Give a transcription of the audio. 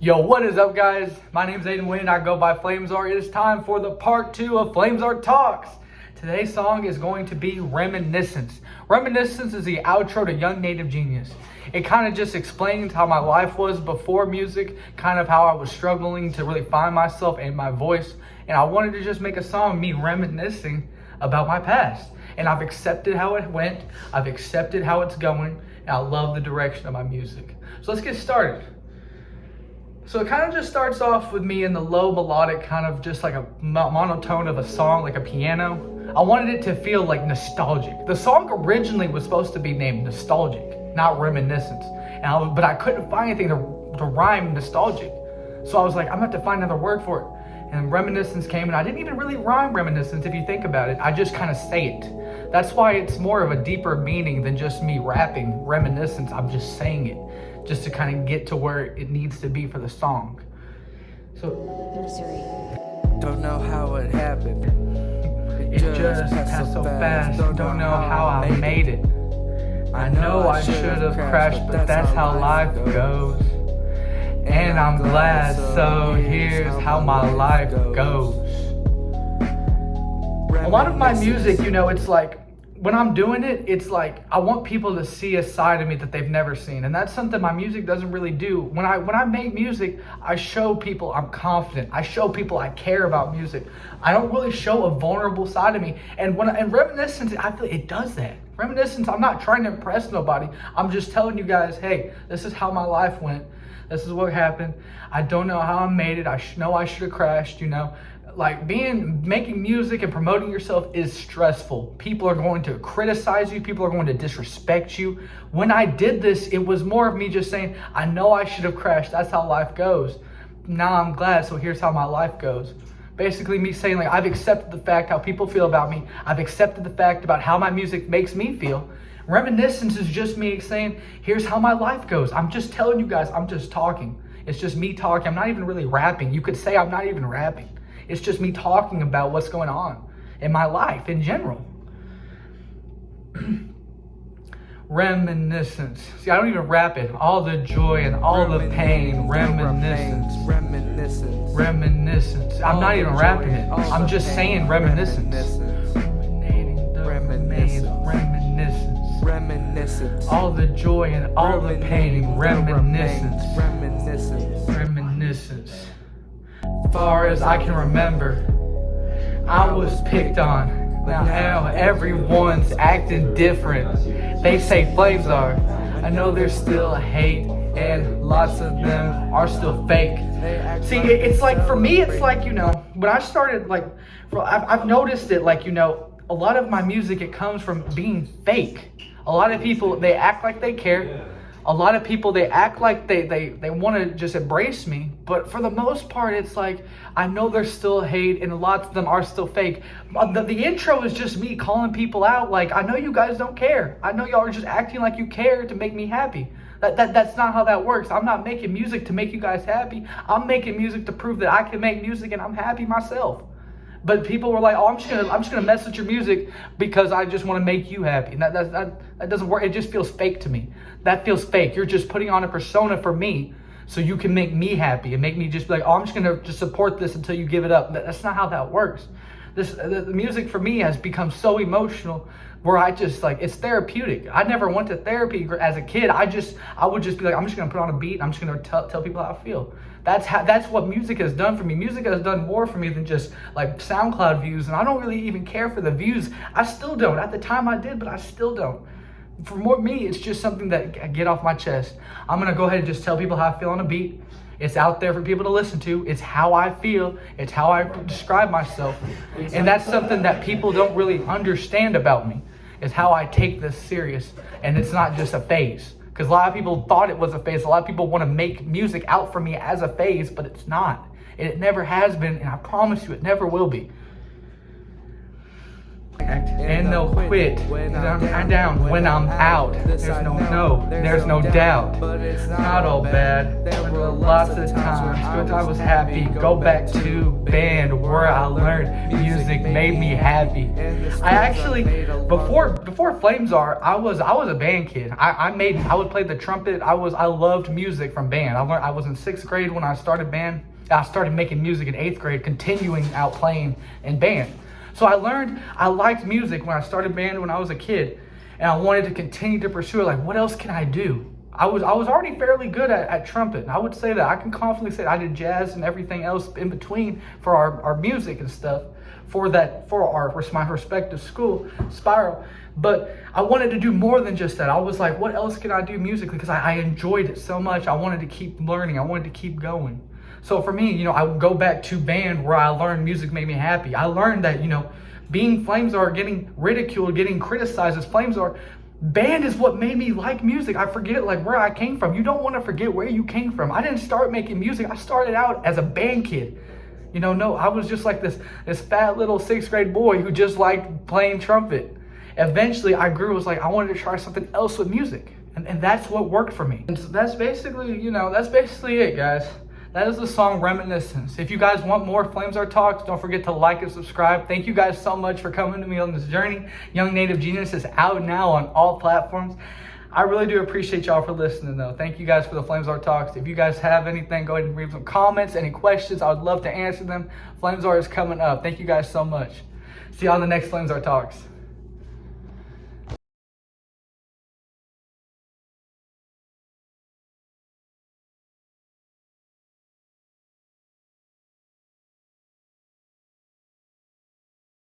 Yo, what is up, guys? My name's Aiden Wynn. I go by Flamzar. It is time for the part 2 of Flamzar Talks. Today's song is going to be Reminiscence. Reminiscence is the outro to Young Native Genius. It kind of just explains how my life was before music, kind of how I was struggling to really find myself and my voice. And I wanted to just make a song, me reminiscing about my past. And I've accepted how it went. I've accepted how it's going. And I love the direction of my music. So let's get started. So it kind of just starts off with me in the low melodic, kind of just like a monotone of a song, like a piano. I wanted it to feel like nostalgic. The song originally was supposed to be named Nostalgic, not Reminiscence. But I couldn't find anything to rhyme nostalgic. So I was like, I'm gonna have to find another word for it. And Reminiscence came, and I didn't even really rhyme Reminiscence if you think about it. I just kind of say it. That's why it's more of a deeper meaning than just me rapping Reminiscence. I'm just saying it, just to kind of get to where it needs to be for the song. So, don't know how it happened. It just passed so fast. Don't know how I made it. I know I should have crashed, but that's how life goes. And I'm glad, so here's how my life goes. A lot of my music, it's like, when I'm doing it, it's like I want people to see a side of me that they've never seen. And that's something my music doesn't really do. When I make music, I show people I'm confident. I show people I care about music. I don't really show a vulnerable side of me. And Reminiscence, I feel it does that. Reminiscence, I'm not trying to impress nobody. I'm just telling you guys, hey, this is how my life went. This is what happened. I don't know how I made it. I know I should have crashed, Like making music and promoting yourself is stressful. People are going to criticize you. People are going to disrespect you. When I did this, it was more of me just saying, I know I should have crashed. That's how life goes. Now I'm glad, so here's how my life goes. Basically me saying, like, I've accepted the fact how people feel about me. I've accepted the fact about how my music makes me feel. Reminiscence is just me saying, here's how my life goes. I'm just telling you guys, I'm just talking. It's just me talking. I'm not even really rapping. You could say I'm not even rapping. It's just me talking about what's going on in my life in general. Reminiscence. See, I don't even rap it. All the joy and all the pain. Reminiscence. Reminiscence. I'm not even rapping it. I'm just saying reminiscence. Reminiscence. All the joy and all the pain. Reminiscence. Reminiscence. Far as I can remember, I was picked on. Now everyone's acting different. They say Flamzar. I know there's still hate, and lots of them are still fake. See, it's like, for me, it's like, when I started, like, I've noticed it, like, a lot of my music, it comes from being fake. A lot of people, they act like they care. A lot of people, they act like they want to just embrace me. But for the most part, it's like, I know there's still hate and lots of them are still fake. The intro is just me calling people out. Like, I know you guys don't care. I know y'all are just acting like you care to make me happy. That's not how that works. I'm not making music to make you guys happy. I'm making music to prove that I can make music and I'm happy myself. But people were like, oh, I'm just gonna mess with your music because I just want to make you happy. And that doesn't work. It just feels fake to me. That feels fake. You're just putting on a persona for me so you can make me happy and make me just be like, oh, I'm just gonna just support this until you give it up. That's not how that works. The music for me has become so emotional where I just, like, it's therapeutic. I never went to therapy as a kid. I would just be like, I'm just gonna put on a beat and I'm just gonna tell people how I feel. That's what music has done for me. Music has done more for me than just like SoundCloud views, and I don't really even care for the views. I still don't. At the time I did, but I still don't. For me, it's just something that I get off my chest. I'm gonna go ahead and just tell people how I feel on a beat. It's out there for people to listen to. It's how I feel. It's how I describe myself. And that's something that people don't really understand about me, is how I take this serious. And it's not just a phase. Because a lot of people thought it was a phase. A lot of people want to make music out for me as a phase, but it's not. It never has been, and I promise you it never will be. and they'll quit. I'm down when I'm out. There's no doubt. It's not all bad. There were lots of times when I was happy. Go back to band where I learned music made me happy. I actually, before Flamzar, I was a band kid. I would play the trumpet. I loved music from band. I was in 6th grade when I started band. I started making music in 8th grade, continuing out playing in band. So I liked music when I started band when I was a kid, and I wanted to continue to pursue it. Like, what else can I do? I was already fairly good at trumpet. And I would say that I can confidently say I did jazz and everything else in between for our music and stuff for my respective school, Spiral. But I wanted to do more than just that. I was like, what else can I do musically? Because I enjoyed it so much. I wanted to keep learning. I wanted to keep going. So for me, I would go back to band where I learned music made me happy. I learned that, being Flamzar, getting ridiculed, getting criticized as Flamzar, band is what made me like music. I forget where I came from. You don't want to forget where you came from. I didn't start making music. I started out as a band kid. I was just like this fat little 6th grade boy who just liked playing trumpet. Eventually I grew, was like, I wanted to try something else with music. And that's what worked for me. And so that's basically it, guys. That is the song Reminiscence. If you guys want more Flamzar talks, don't forget to like and subscribe. Thank you guys so much for coming to me on this journey. Young Native Genius is out now on all platforms. I really do appreciate y'all for listening, though. Thank you guys for the Flamzar talks. If you guys have anything, go ahead and leave some comments, any questions. I would love to answer them. Flamzar is coming up. Thank you guys so much. See y'all on the next Flamzar talks.